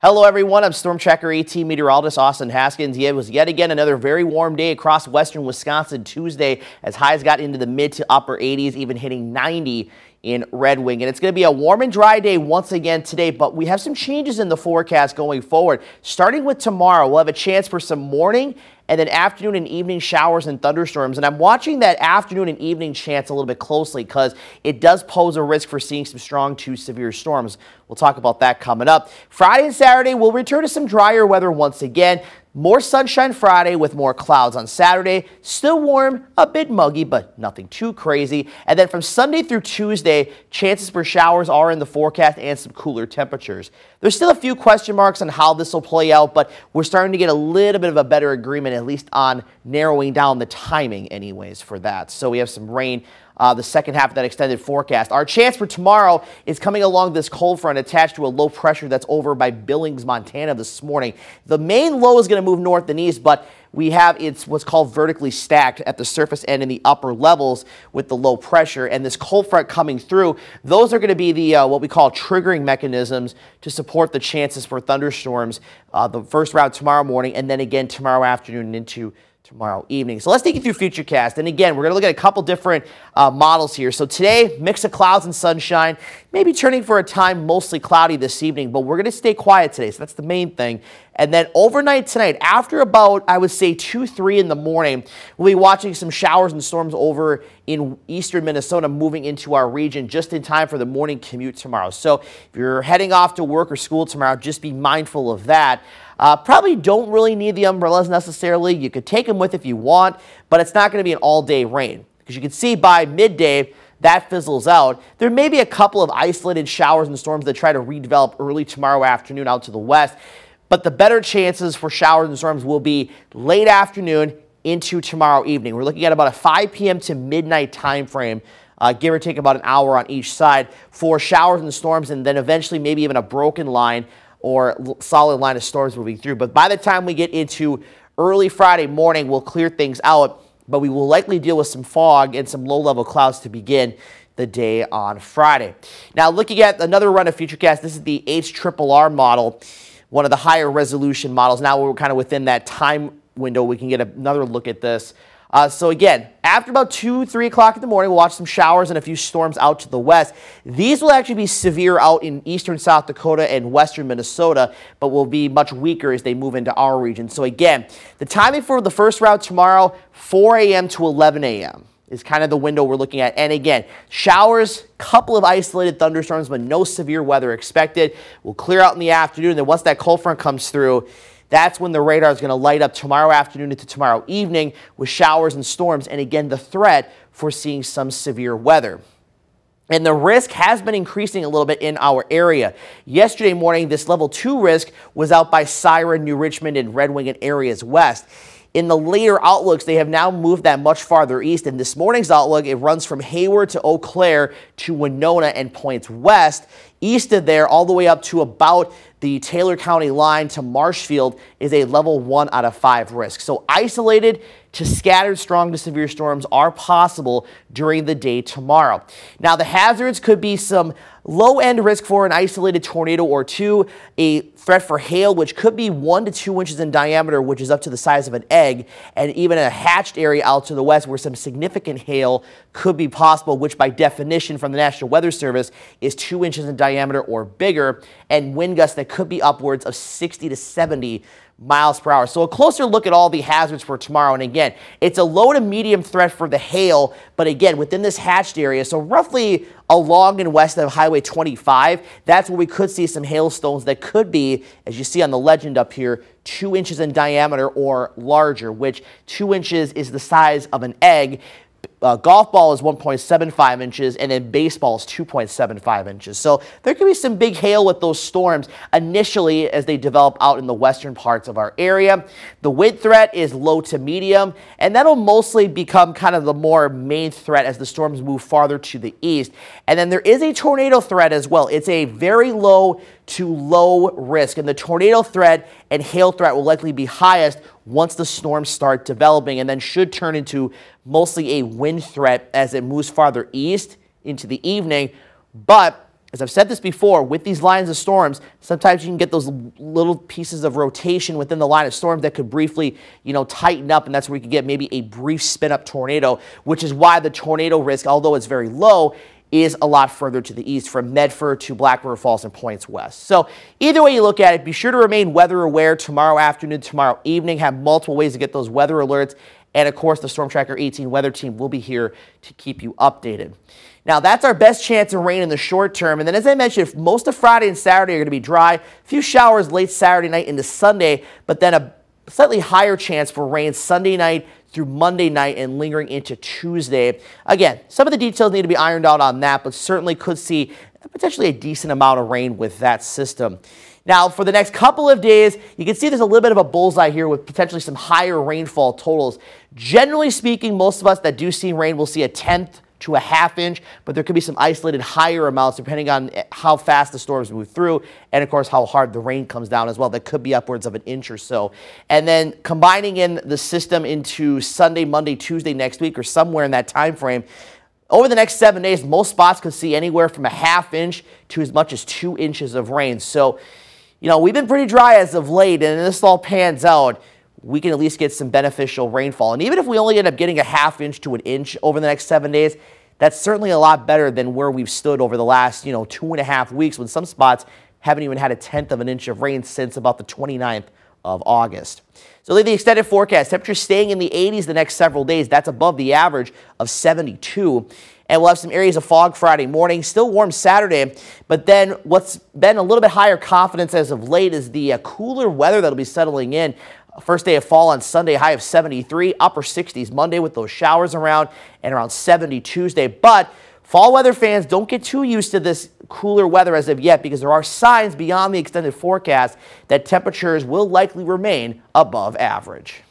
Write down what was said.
Hello everyone, I'm Storm Tracker AT meteorologist Austin Haskins. It was yet again another very warm day across western Wisconsin Tuesday as highs got into the mid to upper 80s, even hitting 90 in Red Wing. And it's going to be a warm and dry day once again today, but we have some changes in the forecast going forward. Starting with tomorrow, we'll have a chance for some morning and then afternoon and evening showers and thunderstorms. And I'm watching that afternoon and evening chance a little bit closely because it does pose a risk for seeing some strong to severe storms. We'll talk about that coming up. Friday and Saturday, we'll return to some drier weather once again. More sunshine Friday with more clouds on Saturday. Still warm, a bit muggy, but nothing too crazy. And then from Sunday through Tuesday, chances for showers are in the forecast and some cooler temperatures. There's still a few question marks on how this will play out, but we're starting to get a little bit of a better agreement, at least on narrowing down the timing anyways for that. So we have some rain the second half of that extended forecast. Our chance for tomorrow is coming along this cold front attached to a low pressure that's over by Billings, Montana this morning. The main low is going to move north and east, but we have it's what's called vertically stacked at the surface end in the upper levels with the low pressure, and this cold front coming through, those are going to be the what we call triggering mechanisms to support the chances for thunderstorms the first round tomorrow morning and then again tomorrow afternoon and into tomorrow evening. So let's take you through Futurecast. And again, we're going to look at a couple different models here. So today, mix of clouds and sunshine, maybe turning for a time mostly cloudy this evening, but we're going to stay quiet today. So that's the main thing. And then overnight tonight, after about, I would say 2, 3 in the morning, we'll be watching some showers and storms over in eastern Minnesota moving into our region just in time for the morning commute tomorrow. So if you're heading off to work or school tomorrow, just be mindful of that. Probably don't really need the umbrellas necessarily. You could take them with if you want, but it's not going to be an all-day rain. Because you can see by midday, that fizzles out. There may be a couple of isolated showers and storms that try to redevelop early tomorrow afternoon out to the west, but the better chances for showers and storms will be late afternoon into tomorrow evening. We're looking at about a 5 p.m. to midnight time frame, give or take about an hour on each side for showers and storms, and then eventually maybe even a broken line or solid line of storms moving through. But by the time we get into early Friday morning, we'll clear things out, but we will likely deal with some fog and some low-level clouds to begin the day on Friday. Now, looking at another run of Futurecast, this is the HRRR model, one of the higher resolution models. Now we're kind of within that time window. We can get another look at this. So again, after about 2, 3 o'clock in the morning, we'll watch some showers and a few storms out to the west. These will actually be severe out in eastern South Dakota and western Minnesota, but will be much weaker as they move into our region. So again, the timing for the first route tomorrow, 4 a.m. to 11 a.m. is kind of the window we're looking at. And again, showers, couple of isolated thunderstorms, but no severe weather expected. We'll clear out in the afternoon. Then once that cold front comes through, that's when the radar is going to light up tomorrow afternoon into tomorrow evening with showers and storms, and again, the threat for seeing some severe weather. And the risk has been increasing a little bit in our area. Yesterday morning, this level 2 risk was out by Siren, New Richmond, and Red Wing and areas west. In the later outlooks, they have now moved that much farther east. In this morning's outlook, it runs from Hayward to Eau Claire to Winona and points west. East of there, all the way up to about the Taylor County line to Marshfield is a level 1 out of 5 risk. So isolated to scattered strong to severe storms are possible during the day tomorrow. Now the hazards could be some low-end risk for an isolated tornado or two, a threat for hail, which could be 1 to 2 inches in diameter, which is up to the size of an egg, and even a hatched area out to the west where some significant hail could be possible, which by definition from the National Weather Service is 2 inches in diameter or bigger, and wind gusts that could be upwards of 60 to 70 miles per hour. So a closer look at all the hazards for tomorrow. And again, it's a low to medium threat for the hail, but again, within this hatched area, so roughly along and west of Highway 25, that's where we could see some hailstones that could be, as you see on the legend up here, 2 inches in diameter or larger, which 2 inches is the size of an egg. Golf ball is 1.75 inches, and then baseball is 2.75 inches. So there could be some big hail with those storms initially as they develop out in the western parts of our area. The wind threat is low to medium, and that'll mostly become kind of the more main threat as the storms move farther to the east. And then there is a tornado threat as well. It's a very low to low risk, and the tornado threat and hail threat will likely be highest once the storms start developing, and then should turn into mostly a wind threat as it moves farther east into the evening. But as I've said this before, with these lines of storms, sometimes you can get those little pieces of rotation within the line of storms that could briefly, tighten up, and that's where you could get maybe a brief spin-up tornado, which is why the tornado risk, although it's very low, is a lot further to the east from Medford to Black River Falls and points west. So either way you look at it, be sure to remain weather aware tomorrow afternoon, tomorrow evening. Have multiple ways to get those weather alerts. And of course, the Storm Tracker 18 weather team will be here to keep you updated. Now, that's our best chance of rain in the short term. And then, as I mentioned, most of Friday and Saturday are going to be dry. A few showers late Saturday night into Sunday, but then a slightly higher chance for rain Sunday night through Monday night and lingering into Tuesday. Again, some of the details need to be ironed out on that, but certainly could see potentially a decent amount of rain with that system. Now, for the next couple of days, you can see there's a little bit of a bullseye here with potentially some higher rainfall totals. Generally speaking, most of us that do see rain will see a 1/10 to a 1/2 inch, but there could be some isolated higher amounts depending on how fast the storms move through and, of course, how hard the rain comes down as well. That could be upwards of 1 inch or so. And then combining in the system into Sunday, Monday, Tuesday next week or somewhere in that time frame, over the next 7 days, most spots could see anywhere from a 1/2 inch to as much as 2 inches of rain. So, we've been pretty dry as of late, and this all pans out, we can at least get some beneficial rainfall. And even if we only end up getting a 1/2 inch to 1 inch over the next 7 days, that's certainly a lot better than where we've stood over the last, 2.5 weeks, when some spots haven't even had a 1/10 of an inch of rain since about the 29th of August. So the extended forecast, temperatures staying in the 80s the next several days. That's above the average of 72. And we'll have some areas of fog Friday morning, still warm Saturday. But then what's been a little bit higher confidence as of late is the cooler weather that'll be settling in. First day of fall on Sunday, high of 73, upper 60s Monday with those showers around, and around 70 Tuesday. But fall weather fans, don't get too used to this cooler weather as of yet, because there are signs beyond the extended forecast that temperatures will likely remain above average.